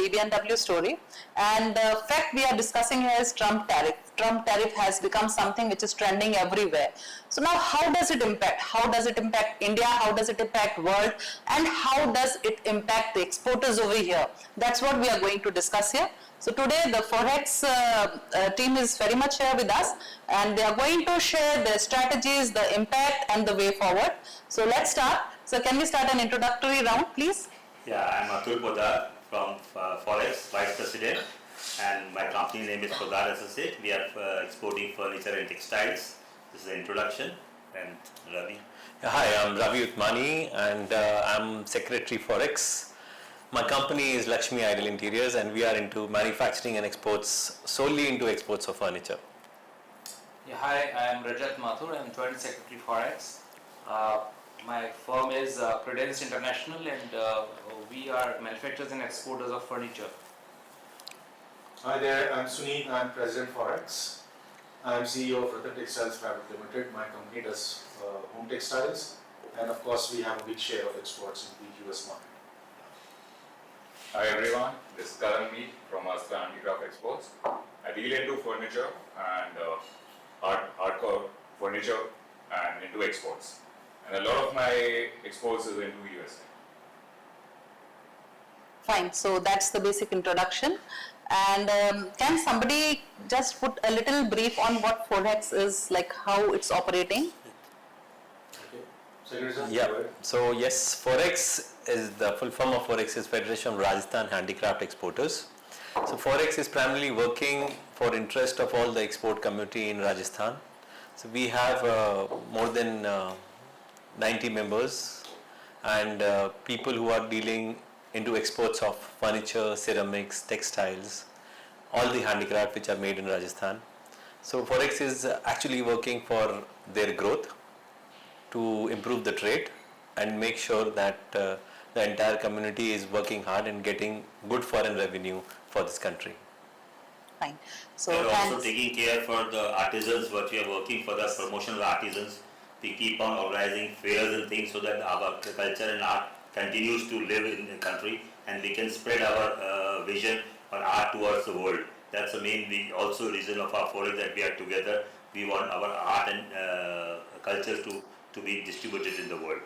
EBNW story, and the fact we are discussing here is Trump tariff. Trump tariff has become something which is trending everywhere. So now how does it impact? How does it impact India? How does it impact world? And how does it impact the exporters over here? That's what we are going to discuss here. So today the FORHEX team is very much here with us, and they are going to share their strategies, the impact and the way forward. So let's start. So can we start an introductory round, please? Yeah, I'm Atul Poddar from FORHEX, Vice President, and my company name is Poddar Associate. We are exporting furniture and textiles. This is the introduction. And Ravi. Hi, I'm Ravi Utmani, and I'm Secretary FORHEX. My company is Lakshmi Ideal Interiors, and we are into manufacturing and exports, solely into exports of furniture. Yeah, hi, I am Rajat Mathur. I am Joint Secretary FORHEX. My firm is Credence International, and we are manufacturers and exporters of furniture. Hi there, I'm Sunit. I'm President FORHEX. I'm CEO of Ratan Textiles Private Limited. My company does home textiles, and of course we have a big share of exports in the US market. Hi everyone, this is Karan Mead from Handicraft Exports. I deal into furniture and hardcore furniture and into exports. And a lot of my exports is into USA. Fine, so that's the basic introduction. And can somebody just put a little brief on what FORHEX is, like how it's operating? Yeah, so yes, FORHEX is the full form of FORHEX is Federation of Rajasthan Handicraft Exporters. So FORHEX is primarily working for interest of all the export community in Rajasthan. So we have more than 90 members and people who are dealing into exports of furniture, ceramics, textiles, all the handicraft which are made in Rajasthan. So FORHEX is actually working for their growth, to improve the trade and make sure that the entire community is working hard and getting good foreign revenue for this country. Fine. So we are also taking care for the artisans, what we are working for the promotion of artisans. We keep on organizing fairs and things so that our culture and art continues to live in the country, and we can spread our vision or art towards the world. That's the main also reason of our FORHEX, that we are together. We want our art and culture to be distributed in the world.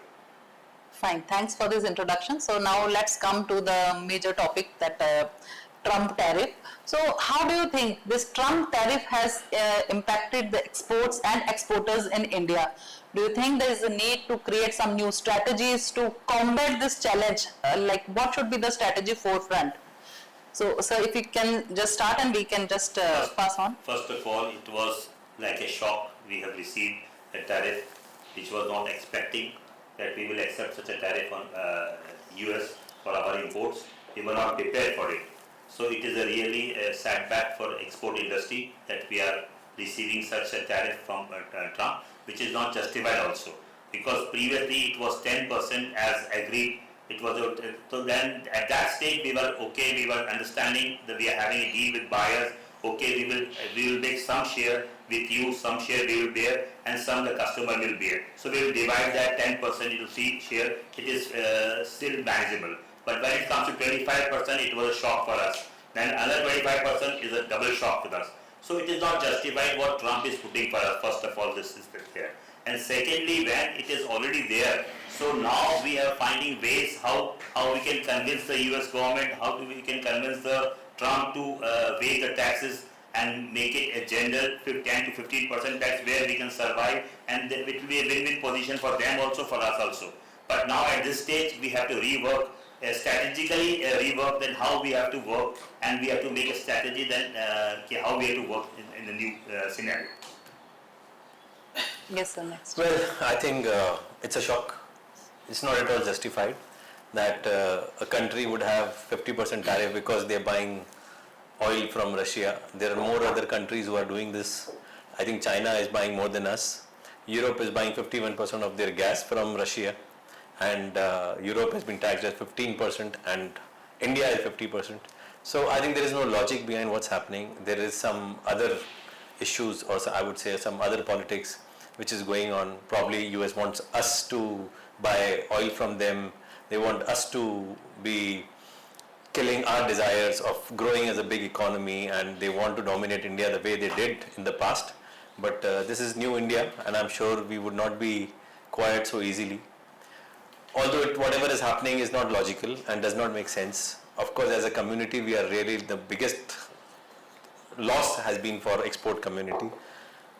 Fine, thanks for this introduction. So now let's come to the major topic, that Trump tariff. So how do you think this Trump tariff has impacted the exports and exporters in India? Do you think there is a need to create some new strategies to combat this challenge? Like what should be the strategy forefront? So sir, if you can just start and we can just pass on. First of all, it was like a shock. We have received a tariff which was not expecting that we will accept such a tariff on US for our imports. We were not prepared for it. So it is a really setback for export industry that we are receiving such a tariff from Trump, which is not justified also. Because previously it was 10% as agreed. It was so then at that stage we were okay. We were understanding that we are having a deal with buyers. Okay, we will make some share with you, some share we will bear, and some the customer will bear. So we will divide that 10% into C share. It is still manageable. But when it comes to 25%, it was a shock for us. Then another 25% is a double shock to us. So it is not justified what Trump is putting for us. First of all, this is there. And secondly, when it is already there, so now we are finding ways how we can convince the US government, how we can convince the Trump to waive the taxes and make it a general 10 to 15% tax where we can survive, and then it will be a win-win position for them also, for us also. But now at this stage we have to rework, strategically rework then how we have to work, and we have to make a strategy then how we have to work in the new scenario. Yes sir, next. Well, I think it's a shock. It's not at all justified that a country would have 50% tariff because they're buying oil from Russia. There are more other countries who are doing this. I think China is buying more than us. Europe is buying 51% of their gas from Russia, and Europe has been taxed at 15% and India is 50%. So I think there is no logic behind what's happening. There is some other issues, or I would say some other politics which is going on. Probably US wants us to buy oil from them. They want us to be killing our desires of growing as a big economy, and they want to dominate India the way they did in the past. But this is new India, and I'm sure we would not be quiet so easily. Although whatever is happening is not logical and does not make sense. Of course, as a community, we are really the biggest loss has been for export community.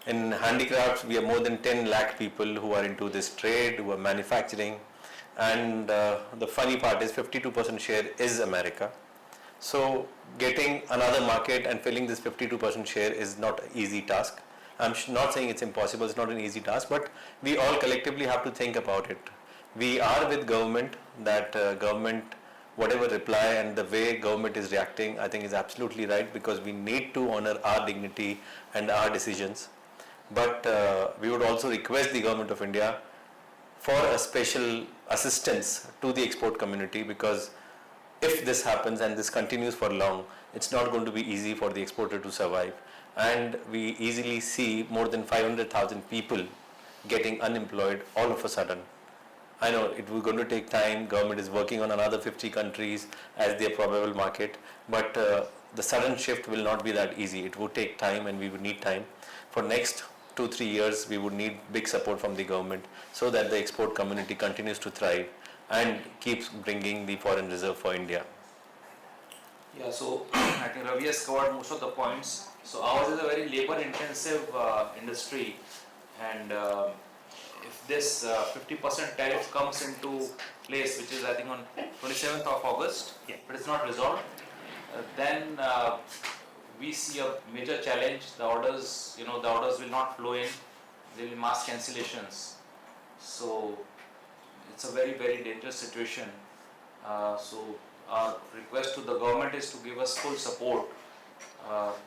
In handicrafts, we have more than 10 lakh people who are into this trade, who are manufacturing, and the funny part is 52% share is America. So getting another market and filling this 52% share is not an easy task. I'm not saying it's impossible, it's not an easy task, but we all collectively have to think about it. We are with government, that government, whatever reply and the way government is reacting, I think is absolutely right, because we need to honor our dignity and our decisions. But we would also request the government of India for a special assistance to the export community, because if this happens and this continues for long, it's not going to be easy for the exporter to survive. And we easily see more than 500,000 people getting unemployed all of a sudden. I know it was going to take time. Government is working on another 50 countries as their probable market, but the sudden shift will not be that easy. It would take time, and we would need time. For next 2-3 years, we would need big support from the government so that the export community continues to thrive and keeps bringing the foreign reserve for India. Yeah, so I think Ravi has covered most of the points. So ours is a very labor-intensive industry, and if this 50% tariff comes into place, which is I think on 27th of August, Yeah. but it's not resolved, then we see a major challenge. The orders will not flow in. There will be mass cancellations. So it's a very, very dangerous situation. So our request to the government is to give us full support,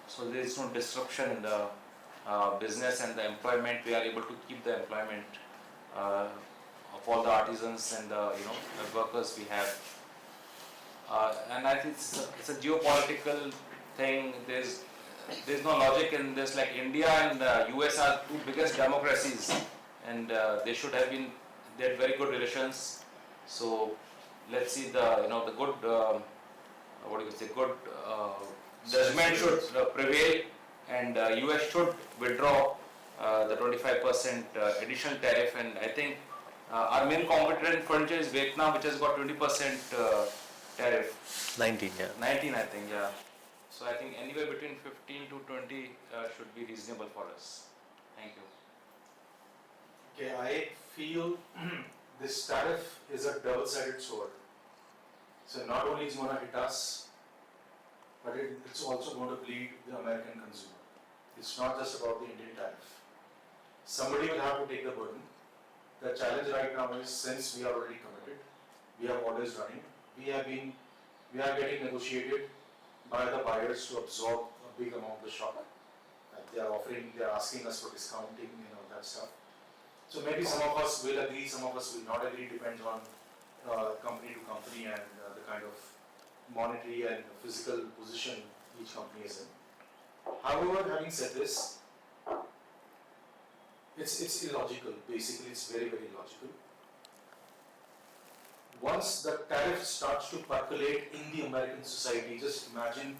so there is no disruption in the business and the employment. We are able to keep the employment of all the artisans and the workers we have. And I think it's a geopolitical thing. There's no logic in this. Like India and the US are two biggest democracies, and they had very good relations. So let's see the good good judgment should prevail, and US should withdraw the 25% additional tariff. And I think our main competitor in furniture is Vietnam, which has got 20% tariff. 19, yeah. 19, I think, yeah. So I think anywhere between 15 to 20 should be reasonable for us. Thank you. Okay, I feel this tariff is a double-sided sword. So not only is it going to hit us, but it's also going to bleed the American consumer. It's not just about the Indian tariff. Somebody will have to take the burden. The challenge right now is, since we are already committed, we have orders running, we are getting negotiated by the buyers to absorb a big amount of the shock. They are asking us for discounting and all that stuff. So maybe some of us will agree, some of us will not agree, depends on company to company and the kind of monetary and physical position each company is in. However, having said this, it's illogical. Basically, it's very, very illogical. Once the tariff starts to percolate in the American society, just imagine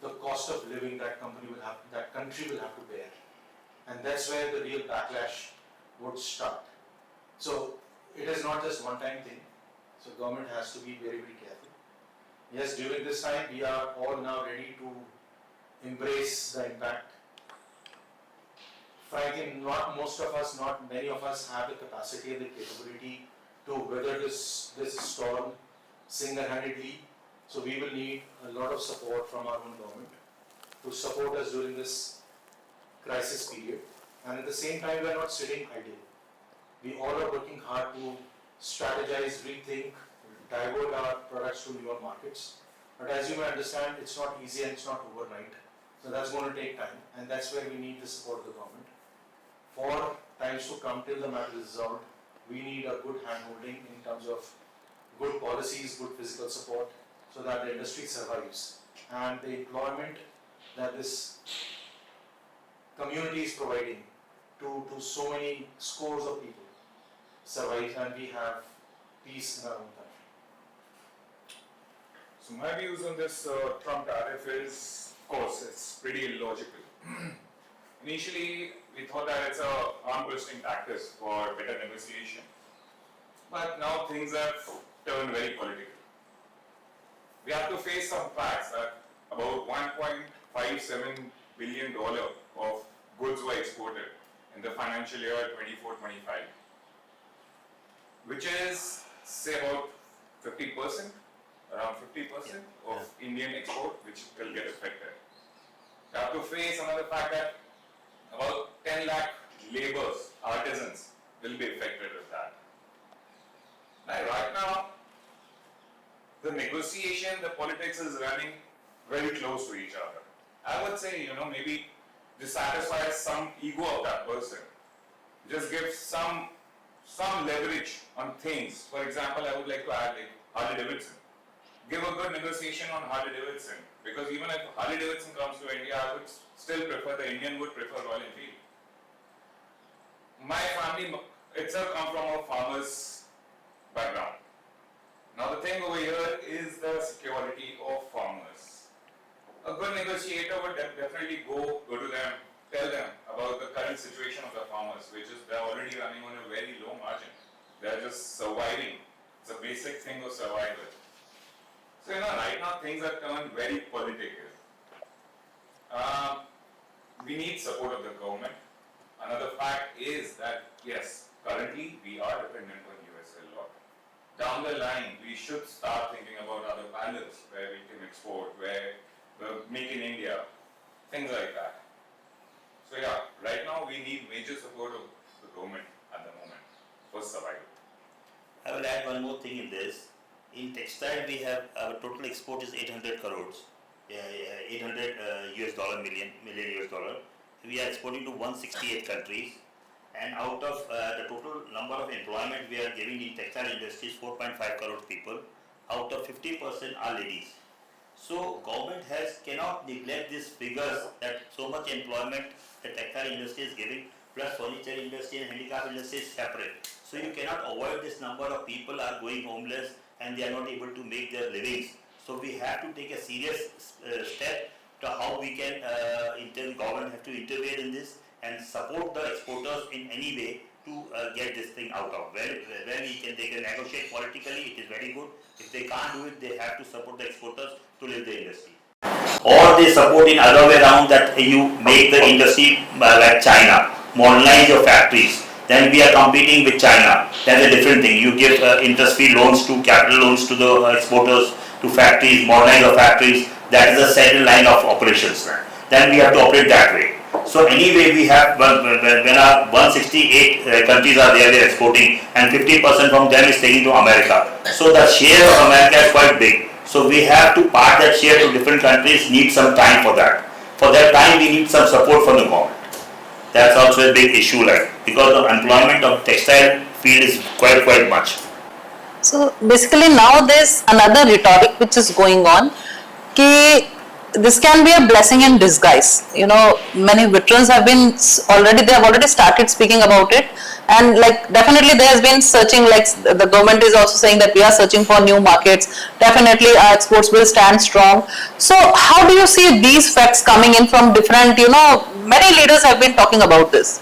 the cost of living that country will have to bear, and that's where the real backlash would start. So it is not just one-time thing. So government has to be very, very careful. Yes, during this time we are all now ready to embrace the impact. Frankly, not many of us have the capacity and the capability to weather this storm single-handedly. So we will need a lot of support from our own government to support us during this crisis period. And at the same time, we are not sitting idle. We all are working hard to strategize, rethink, divert our products to newer markets. But as you may understand, it's not easy and it's not overnight. So that's going to take time, and that's where we need the support of the government. For times to come till the matter is resolved, we need a good hand-holding in terms of good policies, good physical support, so that the industry survives. And the employment that this community is providing to so many scores of people survives, and we have peace in our own country. So my views on this Trump tariff is, of course, it's pretty illogical. Initially, we thought that it's a arm twisting tactic for better negotiation. But now things have turned very political. We have to face some facts that about $1.57 billion of goods were exported in the financial year 24-25, which is, say, about 50%, around 50% of Indian export, which will get affected. We have to face another fact that about 10 lakh laborers, artisans, will be affected with that. Now, right now, the negotiation, the politics is running very close to each other. I would say, maybe just satisfy some ego of that person. Just give some leverage on things. For example, I would like to add Harley Davidson. Give a good negotiation on Harley Davidson, because even if Harley Davidson comes to India, I would still prefer, the Indian would prefer Royal Enfield. My family itself come from a farmer's background. Now the thing over here is the security of farmers. A good negotiator would definitely go to them, tell them about the current situation of the farmers, which is they're already running on a very low margin. They're just surviving. It's a basic thing of survival. So right now things have turned very political. We need support of the government. Another fact is that yes, currently we are dependent on US a lot. Down the line, we should start thinking about other panels where we can export, where make in India, things like that. So yeah, right now we need major support of the government at the moment for survival. I will add one more thing in this. In textile, we have our total export is 800 crores, 800 million US dollar. We are exporting to 168 countries, and out of the total number of employment we are giving in textile industry is 4.5 crore people. Out of 50% are ladies. So government cannot neglect these figures that so much employment the textile industry is giving, plus furniture industry and handicraft industry is separate. So you cannot avoid this number of people are going homeless and they are not able to make their livings. So we have to take a serious step to how we can, government have to intervene in this and support the exporters in any way to get this thing out of. They can negotiate politically, it is very good. If they can't do it, they have to support the exporters to live the industry. Or they support in other way around, that you make the industry like China, modernize your factories. Then we are competing with China. That's a different thing. You give interest-free loans to capital loans to the exporters, to factories, modernize your factories. That is the second line of operations. Then we have to operate that way. So anyway, we have, when our 168 countries are there, we are exporting, and 50% from them is taken to America. So the share of America is quite big. So we have to part that share to different countries, need some time for that. For that time, we need some support from the government. That's also a big issue, because the employment of textile field is quite much. So basically now there's another rhetoric which is going on, कि this can be a blessing in disguise. Many veterans have already started speaking about it, and definitely there has been searching, the government is also saying that we are searching for new markets. Definitely our exports will stand strong. So how do you see these facts coming in from different, many leaders have been talking about this.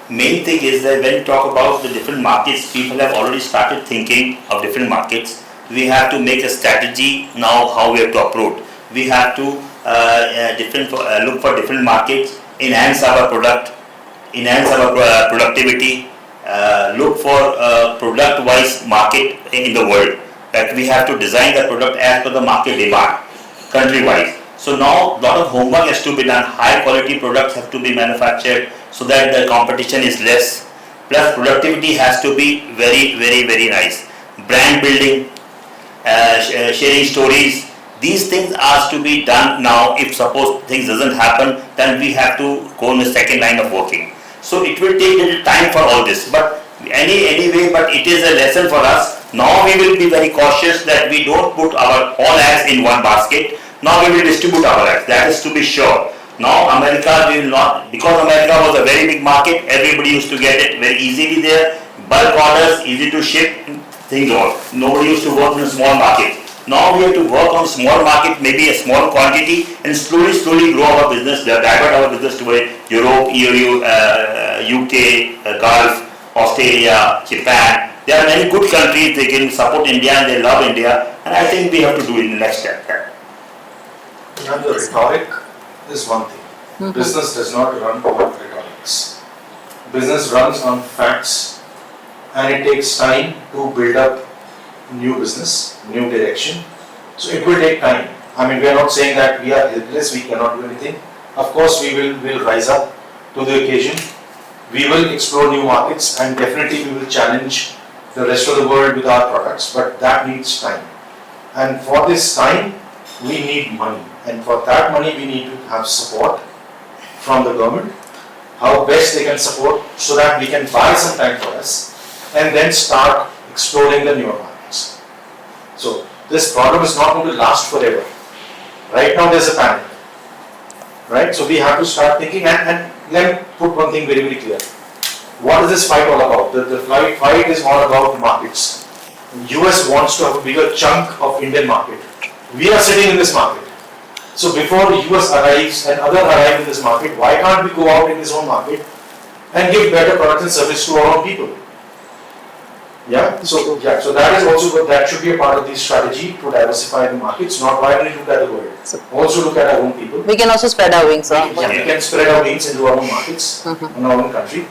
Main thing is that when you talk about the different markets, people have already started thinking of different markets. We have to make a strategy now how we have to approach. We have to look for different markets, enhance our product, enhance our productivity, look for product-wise market in the world. That we have to design the product as per the market demand, country-wise. So now a lot of homework has to be done. High quality products have to be manufactured so that the competition is less. Plus productivity has to be very nice. Brand building, sharing stories. These things are to be done now. If suppose things doesn't happen, then we have to go in the second line of working. So it will take a little time for all this, but anyway, but it is a lesson for us. Now we will be very cautious that we don't put our all eggs in one basket. Now we will distribute our eggs. That is to be sure. Now America will not, because America was a very big market, everybody used to get it very easily there. Bulk orders, easy to ship, things all. Nobody used to work in a small market. Now we have to work on small market, maybe a small quantity, and slowly grow our business, divert our business toward Europe, EU, UK, Gulf, Australia, Japan. There are many good countries, they can support India and they love India, and I think we have to do it in the next step. And the rhetoric is one thing. Business does not run on rhetorics. Business runs on facts, and it takes time to build up new business, new direction. So it will take time. I mean, we are not saying that we are helpless, we cannot do anything. Of course, we will rise up to the occasion. We will explore new markets, and definitely we will challenge the rest of the world with our products, but that needs time. And for this time, we need money. And for that money, we need to have support from the government, how best they can support so that we can buy some time for us and then start exploring the newer markets. So this problem is not going to last forever. Right now there's a panic, right? So we have to start thinking, and let me put one thing very clear. What is this fight all about? The fight is all about markets. US wants to have a bigger chunk of Indian market. We are sitting in this market. So before US arrives and other arrive in this market, why can't we go out in this own market and give better products and service to our own people? So that is also, that should be a part of the strategy to diversify the markets, not why we look at the world. Also look at our own people. We can also spread our wings. We can spread our wings into our own markets, in our own country.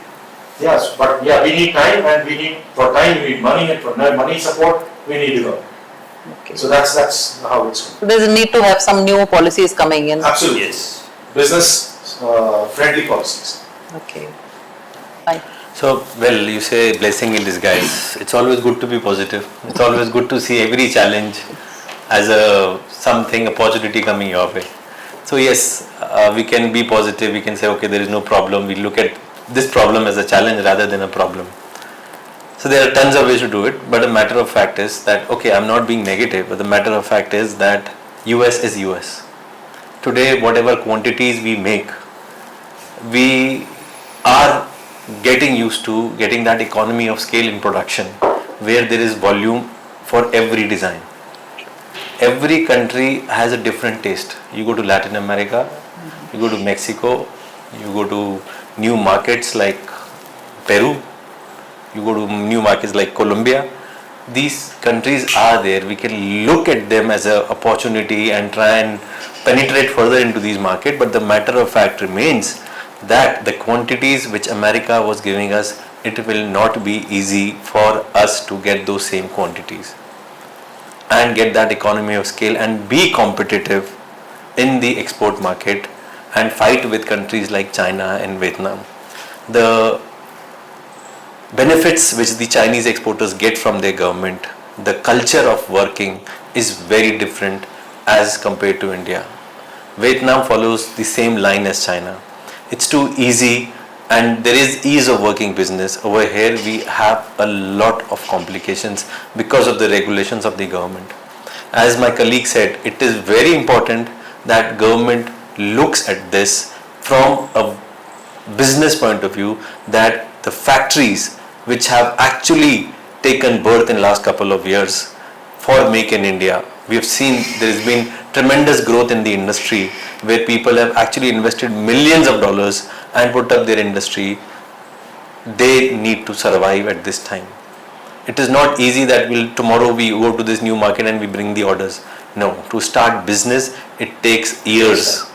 Yes, but we need time, and for time we need money, and for money support we need to go. Okay. So that's how it's going. So there's a need to have some new policies coming in. Absolutely. Yes. Business friendly policies. Okay. Fine. So, well, you say blessing in disguise. It's always good to be positive. It's always good to see every challenge as a opportunity coming your way. So yes, we can be positive. We can say, okay, there is no problem. We look at this problem as a challenge rather than a problem. So there are tons of ways to do it, but a matter of fact is that, okay, I'm not being negative, but the matter of fact is that US is US. Today, whatever quantities we make, we are getting used to getting that economy of scale in production where there is volume for every design. Every country has a different taste. You go to Latin America, you go to Mexico, you go to new markets like Peru, you go to new markets like Colombia. These countries are there. We can look at them as an opportunity and try and penetrate further into these markets, but the matter of fact remains that the quantities which America was giving us, it will not be easy for us to get those same quantities and get that economy of scale and be competitive in the export market and fight with countries like China and Vietnam. The benefits which the Chinese exporters get from their government, the culture of working is very different as compared to India. Vietnam follows the same line as China. It's too easy and there is ease of working business. Over here we have a lot of complications because of the regulations of the government. As my colleague said, it is very important that government looks at this from a business point of view, that the factories which have actually taken birth in last couple of years for Make in India, we have seen there has been tremendous growth in the industry where people have actually invested millions of dollars and put up their industry. They need to survive at this time. It is not easy that tomorrow we go to this new market and we bring the orders. No, to start business, it takes years.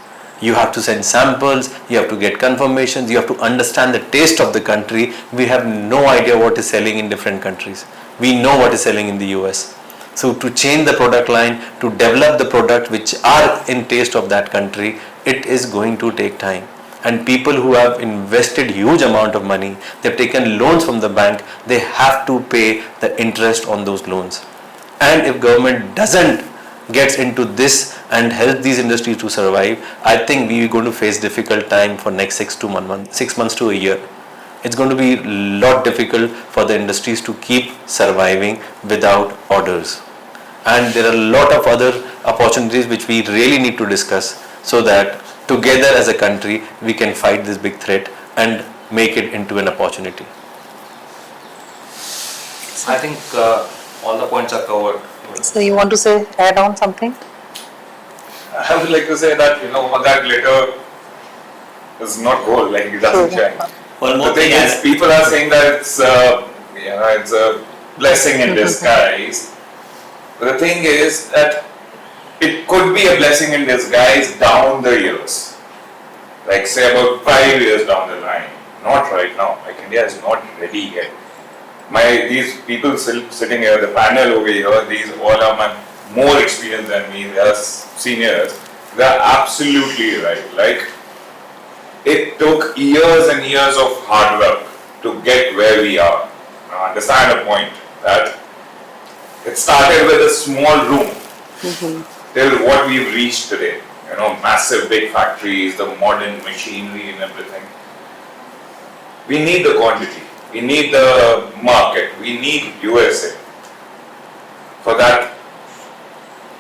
You have to send samples, you have to get confirmations, you have to understand the taste of the country. We have no idea what is selling in different countries. We know what is selling in the US. So to change the product line, to develop the product which are in taste of that country, it is going to take time. And people who have invested huge amount of money, they have taken loans from the bank, they have to pay the interest on those loans. And if government doesn't get into this and help these industries to survive, I think we are going to face difficult time for next 6 months to a year. It's going to be a lot difficult for the industries to keep surviving without orders. And there are a lot of other opportunities which we really need to discuss so that together as a country we can fight this big threat and make it into an opportunity. I think all the points are covered. So you want to say, add on something? I would like to say that, all that glitter is not gold, like it doesn't shine. One more The thing thing is, people are saying that it's a blessing in disguise. But the thing is that it could be a blessing in disguise down the years. Like say about 5 years down the line. Not right now. Like India is not ready yet. These people sitting here, the panel over here, these all are more experienced than me, they are seniors. They are absolutely right. Like it took years and years of hard work to get where we are. Now understand a point that it started with a small room till what we've reached today. Massive big factories, the modern machinery and everything. We need the quantity, we need the market, we need USA for that,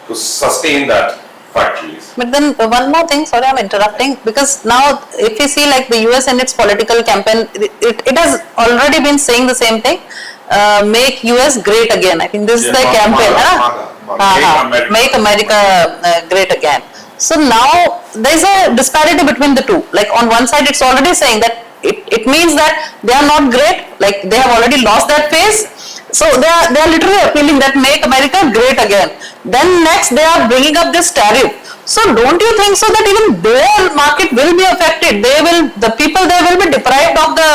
to sustain that factories. But then one more thing, sorry I'm interrupting, because now if you see like the US and its political campaign, it has already been saying the same thing, make US great again. I think this is the campaign. Make America great again. So now there is a disparity between the two. Like on one side it's already saying that it means that they are not great, like they have already lost that phase. So they are literally appealing that make America great again. Then next they are bringing up this tariff. So don't you think so that even their market will be affected? The people there will be deprived of the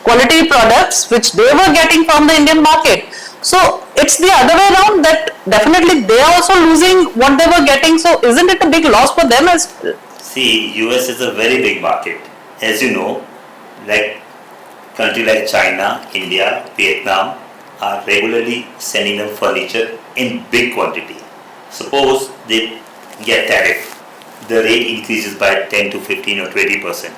quality products which they were getting from the Indian market. So it's the other way around, that definitely they are also losing what they were getting. So isn't it a big loss for them as well? See, US is a very big market. As you know, like countries like China, India, Vietnam are regularly sending them furniture in big quantity. Suppose they get tariff, the rate increases by 10 to 15 or 20%.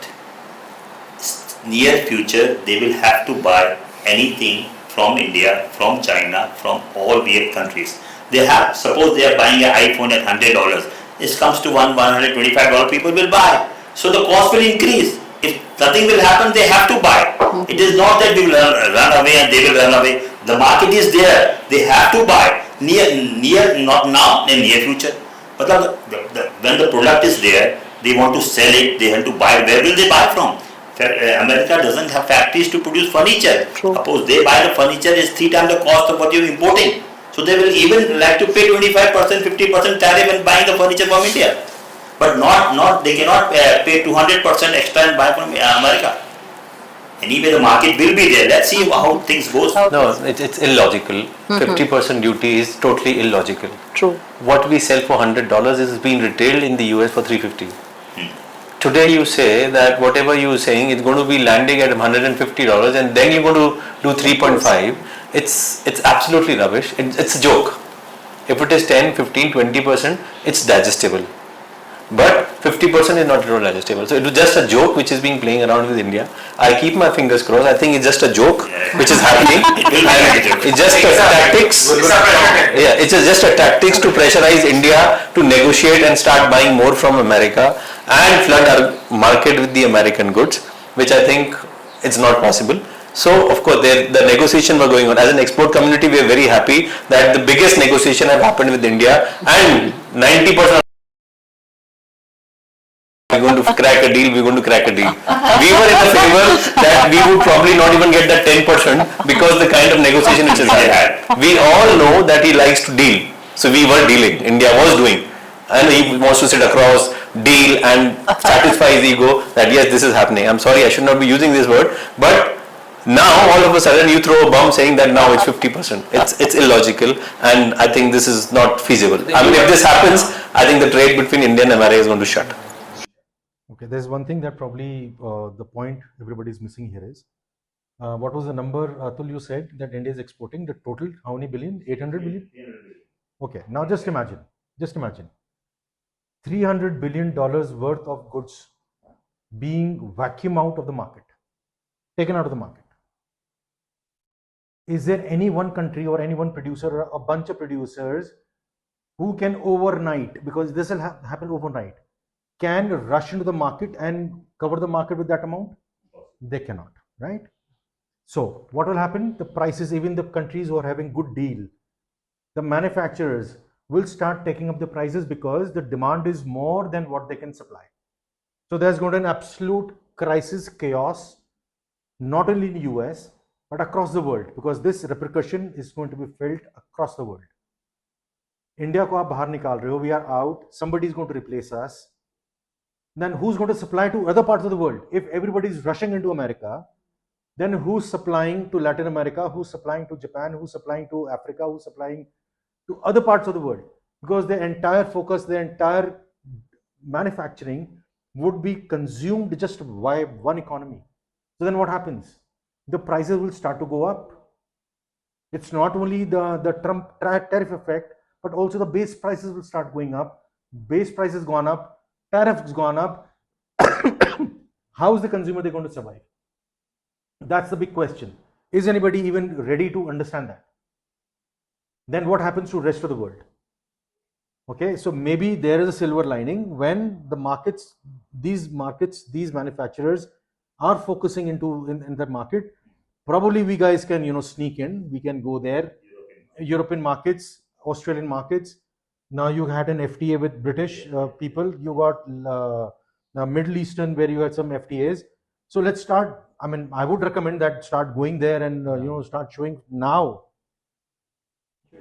Near future, they will have to buy anything from India, from China, from all weird countries. Suppose they are buying an iPhone at $100, it comes to $125, people will buy. So the cost will increase. If nothing will happen, they have to buy. It is not that we will run away and they will run away. The market is there. They have to buy. Not now, in near future. But when the product is there, they want to sell it, they have to buy. Where will they buy from? America doesn't have factories to produce furniture. True. Suppose they buy the furniture is 3 times the cost of what you are importing. So they will even like to pay 25%, 50% tariff and buying the furniture from India. But they cannot pay 200% extra and buy from America. Anyway, the market will be there. Let's see how things goes. No, it's illogical. 50% duty is totally illogical. True. What we sell for $100 is being retailed in the US for $350. Today you say that whatever you are saying is going to be landing at $150 and then you're going to do 3.5. It's absolutely rubbish. It's a joke. If it is 10, 15, 20%, it's digestible. But 50% is not at all digestible. So it was just a joke which is being playing around with India. I keep my fingers crossed. I think it's just a joke which is happening. It's just a tactics. Yeah, it's just a tactics to pressurize India to negotiate and start buying more from America and flood our market with the American goods, which I think it's not possible. So of course the negotiation were going on. As an export community, we are very happy that the biggest negotiation have happened with India, and 90% we're going to crack a deal, We were in the favor that we would probably not even get that 10% because the kind of negotiation which is had. We all know that he likes to deal. So we were dealing, India was doing. And he wants to sit across, deal and satisfy his ego that yes, this is happening. I'm sorry, I should not be using this word, but now all of a sudden you throw a bomb saying that now it's 50%. It's illogical, and I think this is not feasible. I mean, if this happens, I think the trade between India and America is going to shut. Okay, there's one thing that probably the point everybody is missing here is, what was the number, Atul, you said that India is exporting, the total, how many billion? 800 billion? Okay, now just imagine, $300 billion worth of goods being vacuumed out of the market, taken out of the market. Is there any one country or any one producer or a bunch of producers who can overnight, because this will happen overnight, can rush into the market and cover the market with that amount? They cannot, right? So what will happen? The prices, even the countries who are having good deal, the manufacturers will start taking up the prices because the demand is more than what they can supply. So there's going to be an absolute crisis, chaos, not only in the US, but across the world, because this repercussion is going to be felt across the world. India ko aap bahar nikal rahe ho, we are out, somebody is going to replace us. Then who's going to supply to other parts of the world? If everybody is rushing into America, then who's supplying to Latin America, who's supplying to Japan, who's supplying to Africa, who's supplying to other parts of the world? Because the entire focus, the entire manufacturing would be consumed just by one economy. So then what happens? The prices will start to go up. It's not only the Trump tariff effect, but also the base prices will start going up. Base prices gone up, tariffs gone up. How is the consumer they going to survive? That's the big question. Is anybody even ready to understand that? Then what happens to the rest of the world? Okay, so maybe there is a silver lining when the markets, these manufacturers are focusing in the market. Probably we guys can, sneak in. We can go there. European markets, Australian markets. Now you had an FTA with British people. You got Middle Eastern where you had some FTAs. So let's start. I mean, I would recommend that start going there and start showing now,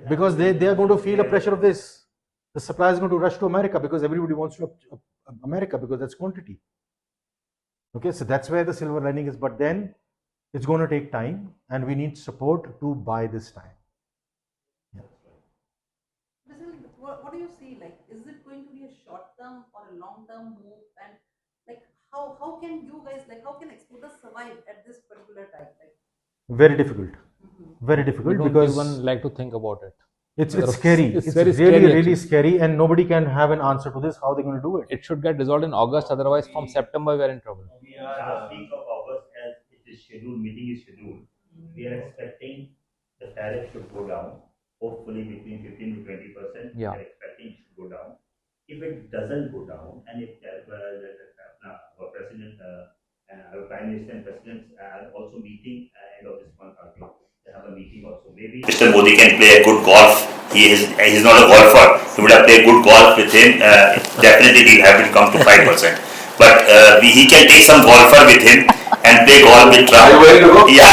because they are going to feel the pressure of this. The supply is going to rush to America because everybody wants to America because that's quantity. Okay, so that's where the silver lining is. But then it's going to take time, and we need support to buy this time. What do you see? Like, is it going to be a short-term or a long-term move? And like, how can you guys, like, how can exporters survive at this particular time? Like, very difficult. Very difficult, because even like to think about it. It's scary. It's very really scary, and nobody can have an answer to this. How they're going to do it? It should get resolved in August, otherwise from September we are in trouble. We are last week of August, as it is scheduled, meeting is scheduled. We are expecting the tariff should go down, hopefully between 15 to 20%. Yeah. We are expecting it should go down. If it doesn't go down, and if our president, our prime minister and president are also meeting end of this month, I think they have a meeting also. Maybe Mr. Modi can play a good golf. He's not a golfer. He would have played good golf with him. Definitely we'll have it come to 5%. But he can take some golfer with him and play golf with Trump. Are you ready to go? Yeah.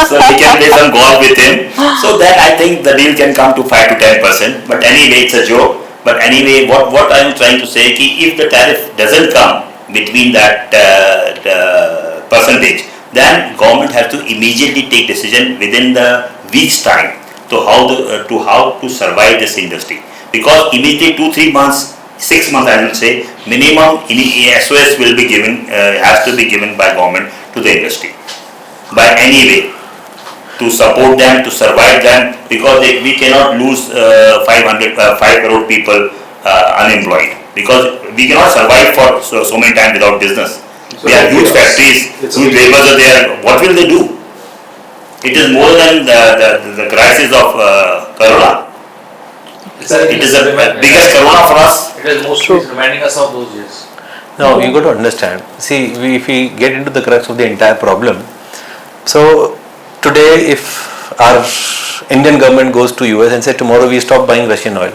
So we can play some golf with him. So that I think the deal can come to 5 to 10%. But anyway, it's a joke. But anyway, what I am trying to say is, if the tariff doesn't come between that percentage, then government has to immediately take decision within the week's time to how to survive this industry. Because immediately 2-3 months, 6 months I will say, minimum SOS will be given, has to be given by government to the industry. By any way, to support them, to survive them, because we cannot lose 5 crore people unemployed. Because we cannot survive for so many time without business. We have huge factories, huge laborers are there. What will they do? It is more than the crisis of Corona. It is the biggest Corona for us. It is mostly reminding us of those years. Now you got to understand. See, if we get into the crux of the entire problem, so today if our Indian government goes to US and said tomorrow we stop buying Russian oil,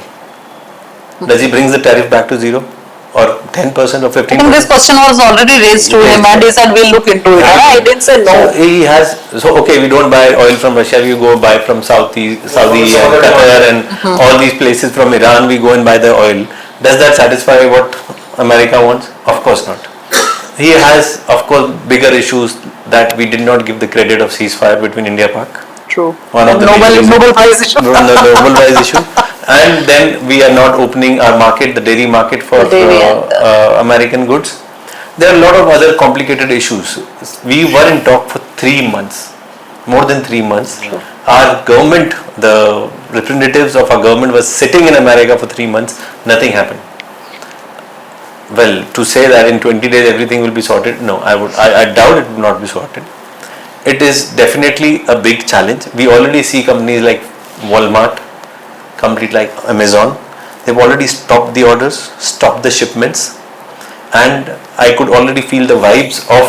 does he bring the tariff back to zero? Or 10% or 15%? I think this question was already raised to him, and he said we'll look into it. I didn't say no. So okay, we don't buy oil from Russia, we go buy from Saudi and Qatar and all these places, from Iran we go and buy the oil. Does that satisfy what America wants? Of course not. He has, of course, bigger issues that we did not give the credit of ceasefire between India and Pak. True. One of the Nobel Prize issue. Nobel Prize issue. And then we are not opening our market, the dairy market, for American goods. There are a lot of other complicated issues. We were in talk for 3 months, more than 3 months. Our government, the representatives of our government was sitting in America for 3 months, nothing happened. Well, to say that in 20 days everything will be sorted, no, I doubt it will not be sorted. It is definitely a big challenge. We already see companies like Walmart, companies like Amazon, they've already stopped the orders, stopped the shipments, and I could already feel the vibes of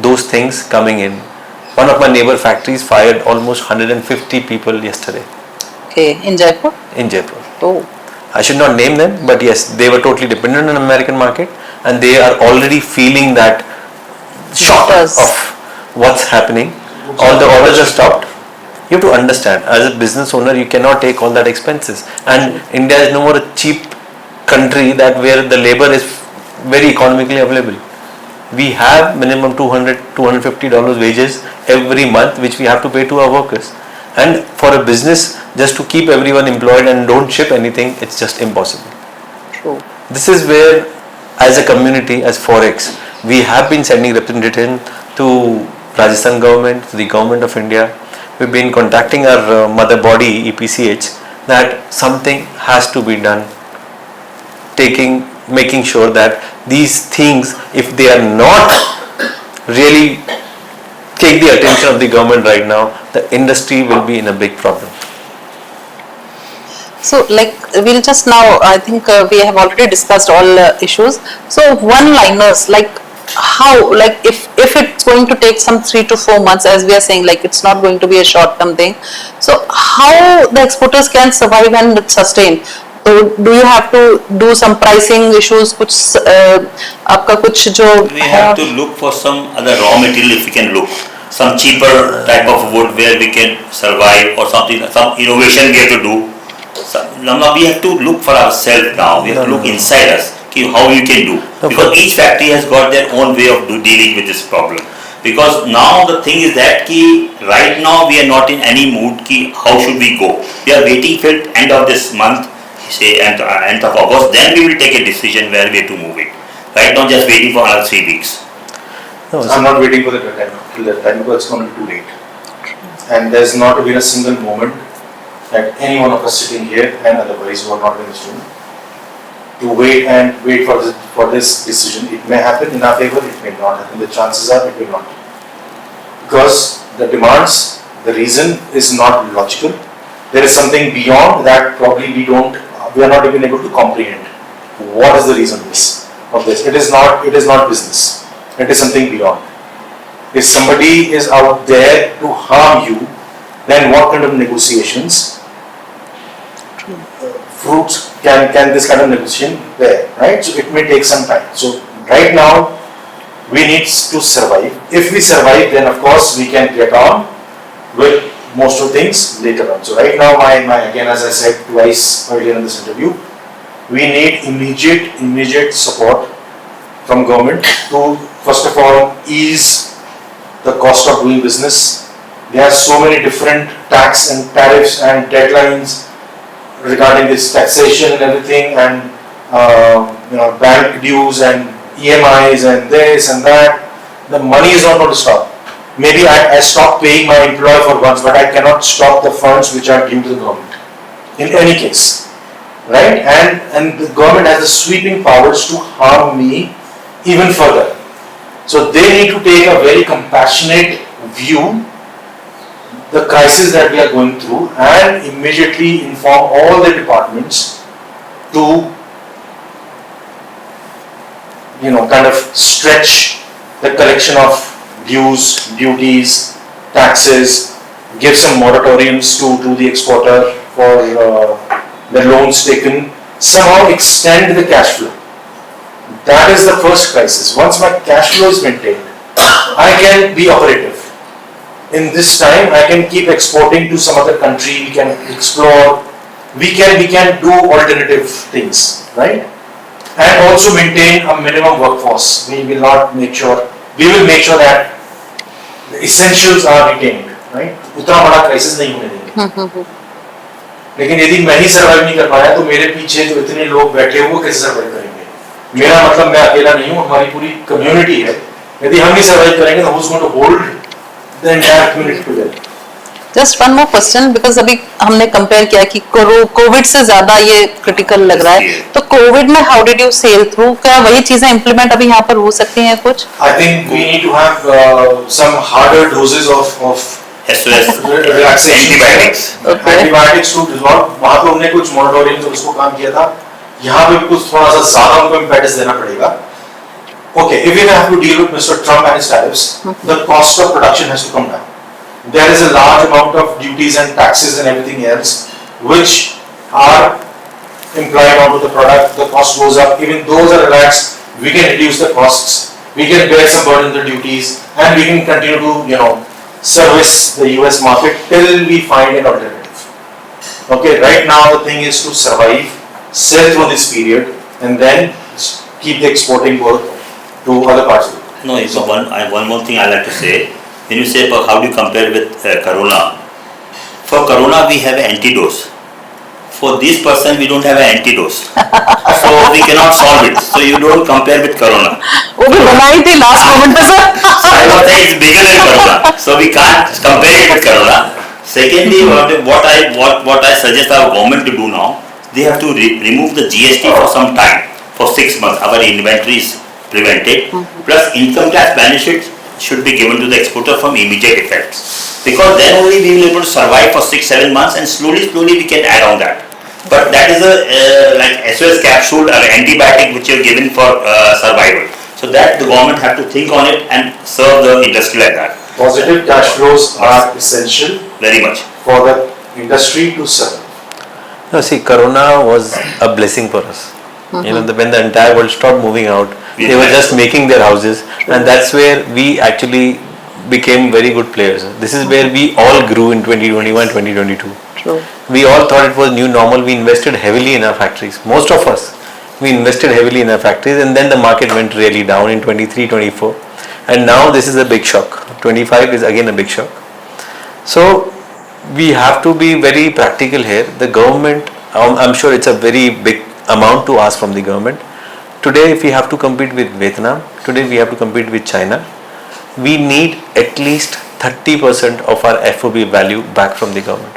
those things coming in. One of my neighbor factories fired almost 150 people yesterday. Okay, in Jaipur? in Jaipur. Oh. I should not name them, but yes, they were totally dependent on American market, and they are already feeling that shock Yes. of what's happening. All the orders are stopped. You have to understand, as a business owner, you cannot take all that expenses. And India is no more a cheap country that where the labor is very economically available. We have minimum $250 wages every month, which we have to pay to our workers. And for a business, just to keep everyone employed and don't ship anything, it's just impossible. True. This is where, as a community, as FORHEX, we have been sending representatives to Rajasthan government, to the government of India. We've been contacting our mother body, EPCH, that something has to be done, making sure that these things, if they are not really take the attention of the government right now, the industry will be in a big problem. So like we'll just now, I think we have already discussed all issues. So one-liners, like how, like if it's going to take some 3 to 4 months, as we are saying, like it's not going to be a short-term thing. So how the exporters can survive and sustain? So do you have to do some pricing issues? कुछ आपका कुछ जो we have to look for some other raw material if we can look. Some cheaper type of wood where we can survive, or something, some innovation we have to do. Now we have to look for ourselves now. We have to look inside us, how you can do. Because each factory has got their own way of dealing with this problem. Because now the thing is that right now we are not in any mood how should we go. We are waiting till end of this month, say end of August, then we will take a decision where we have to move it. Right now just waiting for another 3 weeks. No, I'm not waiting for the deadline till that time because it's going to be too late. And there's not been a single moment that any one of us sitting here and otherwise who are not in this room to wait for this decision. It may happen in our favor, it may not happen. The chances are it will not. Because the demands, the reason is not logical. There is something beyond that probably we are not even able to comprehend. What is the reason of this? It is not business. It is something beyond. If somebody is out there to harm you, then what kind of negotiations, fruits can this kind of negotiation bear, right? So it may take some time. So right now, we need to survive. If we survive, then of course we can get on with most of things later on. So right now, again, as I said twice earlier in this interview, we need immediate support from government to first of all ease the cost of doing business. There are so many different tax and tariffs and deadlines regarding this taxation and everything, and bank dues and EMIs and this and that. The money is not going to stop. Maybe I stop paying my employer for once, but I cannot stop the funds which are due to the government. In any case, right? And the government has the sweeping powers to harm me even further. So they need to take a very compassionate view the crisis that we are going through and immediately inform all the departments to kind of stretch the collection of dues, duties, taxes, give some moratoriums to the exporter for the loans taken, somehow extend the cash flow. That is the first crisis. Once my cash flow is maintained, I can be operative. In this time, I can keep exporting to some other country, we can explore, we can do alternative things, right? And also maintain a minimum workforce. We will make sure that the essentials are retained, right? उतना बड़ा crisis नहीं होने देंगे. लेकिन यदि मैं ही survive नहीं कर पाया तो मेरे पीछे जो इतने लोग बैठे हैं वो कैसे survive करेंगे? मेरा मतलब मैं अकेला नहीं हूँ, हमारी पूरी community है. यदि हम नहीं survive करेंगे तो who's going to hold the entire community together? Just one more question, because अभी हमने compare किया कि कोविड से ज़्यादा ये critical लग रहा है. तो कोविड में how did you sail through? क्या वही चीजें implement अभी यहाँ पर हो सकती हैं कुछ? I think we need to have some harder doses of relaxation. Antibiotics to resolve. वहाँ पे हमने कुछ moratorium तो उसको काम किया था. यहाँ पे कुछ थोड़ा सा ज़्यादा उनको impetus देना पड़ेगा. Okay, if we have to deal with Mr. Trump and his tariffs, the cost of production has to come down. There is a large amount of duties and taxes and everything else which are implied onto the product, the cost goes up, even those are relaxed, we can reduce the costs, we can bear some burden the duties, and we can continue to, service the US market till we find an alternative. Okay, right now the thing is to survive, sell through this period, and then keep the exporting work to other parts of the world. No, so one more thing I like to say. When you say how do you compare with Corona? For Corona we have an antidote. For this person we don't have an antidote. So we cannot solve it. So you don't compare with Corona. वो भी बनाई थी last moment पे sir. So I was saying it's bigger than Corona. So we can't compare it with Corona. Secondly, what I suggest our government to do now, they have to remove the GST for some time, for 6 months. Our inventory is prevented. Plus income tax benefit should be given to the exporter from immediate effect. Because then only we will be able to survive for 6-7 months, and slowly we can add on that. But that is a like SOS capsule or antibiotic which you are given for survival. So that the government have to think on it and serve the industry like that. Positive cash flows are essential Very much. for the industry to survive. No, see, Corona was a blessing for us. When the entire world stopped moving out, they were just making their houses, and that's where we actually became very good players. This is where we all grew in 2021, 2022. True. We all thought it was new normal. We invested heavily in our factories. Most of us, we invested heavily in our factories, and then the market went really down in 23, 24. And now this is a big shock. 25 is again a big shock. So we have to be very practical here. The government, I'm sure it's a very big amount to ask from the government. Today, if we have to compete with Vietnam, today we have to compete with China, we need at least 30% of our FOB value back from the government.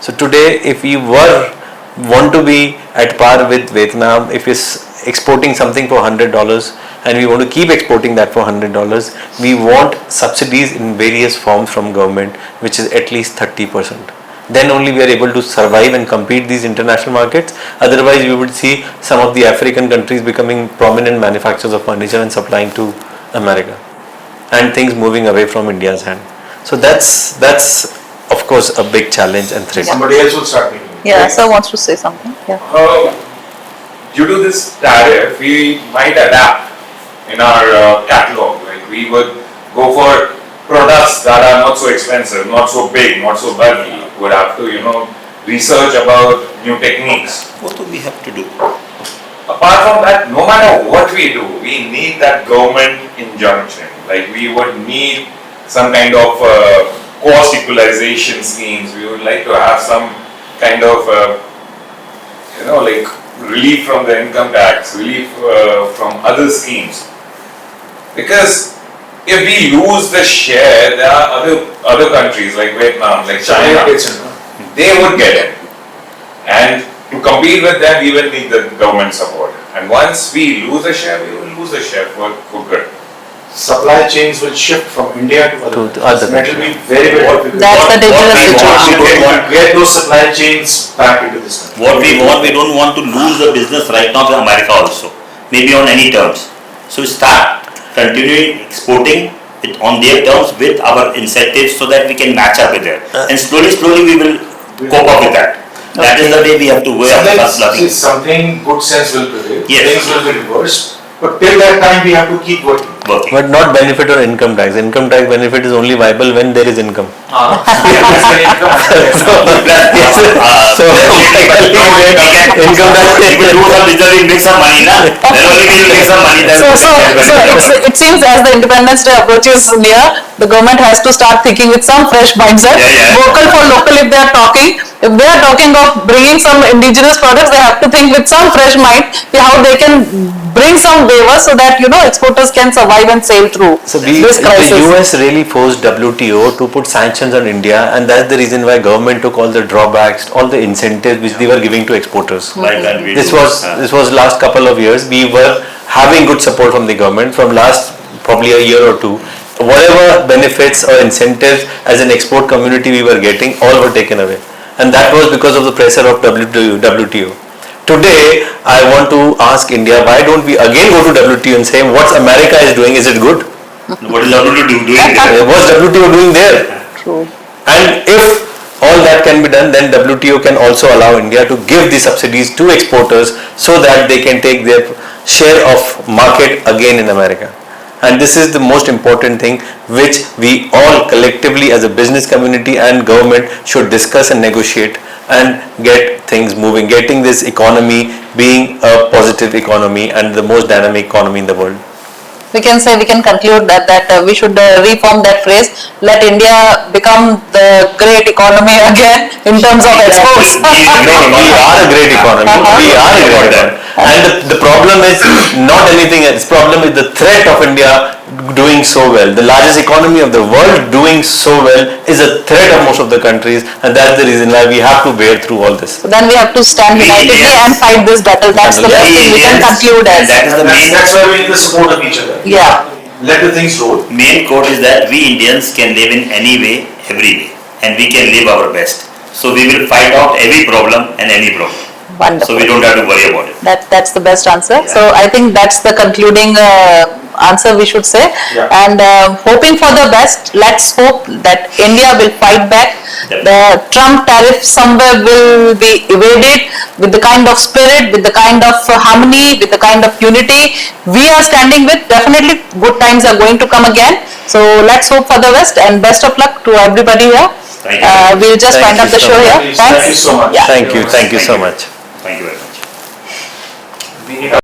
So today, if we want to be at par with Vietnam, if it's exporting something for $100 and we want to keep exporting that for $100, we want subsidies in various forms from government, which is at least 30%. Then only we are able to survive and compete these international markets. Otherwise, we would see some of the African countries becoming prominent manufacturers of furniture and supplying to America, and things moving away from India's hand. So that's of course a big challenge and threat. Somebody else will start making it. Yeah, sir wants to say something. Yeah. Due to this tariff, we might adapt in our catalog. Like we would go for products that are not so expensive, not so big, not so bulky. Would have to, research about new techniques. What do we have to do? Apart from that, no matter what we do, we need that government injunction. Like we would need some kind of cost equalization schemes. We would like to have some kind of, like relief from the income tax, relief from other schemes. Because if we lose the share, there are other countries like Vietnam, like China, they would get it. And to compete with them, we will need the government support. And once we lose the share, we will lose the share for good. Supply chains will shift from India to other countries. other And it will be very difficult. That's the dangerous situation. We get those supply chains back into this country. What we don't want to lose the business right now to America also, maybe on any terms. So start continuing exporting it on their terms with our incentives so that we can match up with it. And slowly we will cope up with that. That is the way we have to work. Something good sense will prevail. Yes. Things will be reversed. But till that time, we have to keep working. But not benefit or income tax. Income tax benefit is only viable when there is income. So income tax, if we do some business, we make some money, na? Then only we will make some money. So it seems as the Independence Day approaches near, the government has to start thinking with some fresh mindset. Yeah. Vocal for local if they are talking. If they are talking of bringing some indigenous products, they have to think with some fresh mind how they can bring some waivers so that exporters can survive and sail through this crisis. The US really forced WTO to put sanctions on India, and that's the reason why government took all the drawbacks, all the incentives which they were giving to exporters. This was last couple of years. We were having good support from the government from last probably a year or two. Whatever benefits or incentives as an export community we were getting, all were taken away. And that was because of the pressure of WTO. Today, I want to ask India, why don't we again go to WTO and say, what America is doing, is it good? What is WTO doing there? What's WTO doing there? True. And if all that can be done, then WTO can also allow India to give the subsidies to exporters so that they can take their share of market again in America. And this is the most important thing which we all collectively as a business community and government should discuss and negotiate and get things moving, getting this economy being a positive economy and the most dynamic economy in the world. We can conclude that we should reform that phrase, let India become the great economy again in terms of exports. No, we are a great economy. We are a great economy. And the problem is not anything else. The problem is the threat of India doing so well. The largest economy of the world doing so well is a threat of most of the countries, and that's the reason why we have to bear through all this. So then we have to stand unitedly and fight this battle. That's the best thing we can conclude as. That's why we need the support of each other. Yeah. Let the things roll. Main quote is that we Indians can live in any way, every way, and we can live our best. So we will fight out every problem and any problem. Wonderful. So we don't have to worry about it. That's the best answer. Yeah. So I think that's the concluding answer we should say. Yeah. And hoping for the best. Let's hope that India will fight back. Yep. The Trump tariff somewhere will be evaded with the kind of spirit, with the kind of harmony, with the kind of unity we are standing with. Definitely good times are going to come again. So let's hope for the best and best of luck to everybody here. Thank you. We'll just wind up the show here. Thanks. Thank you so much. Yeah. Thank you so much. Thank you very much. We need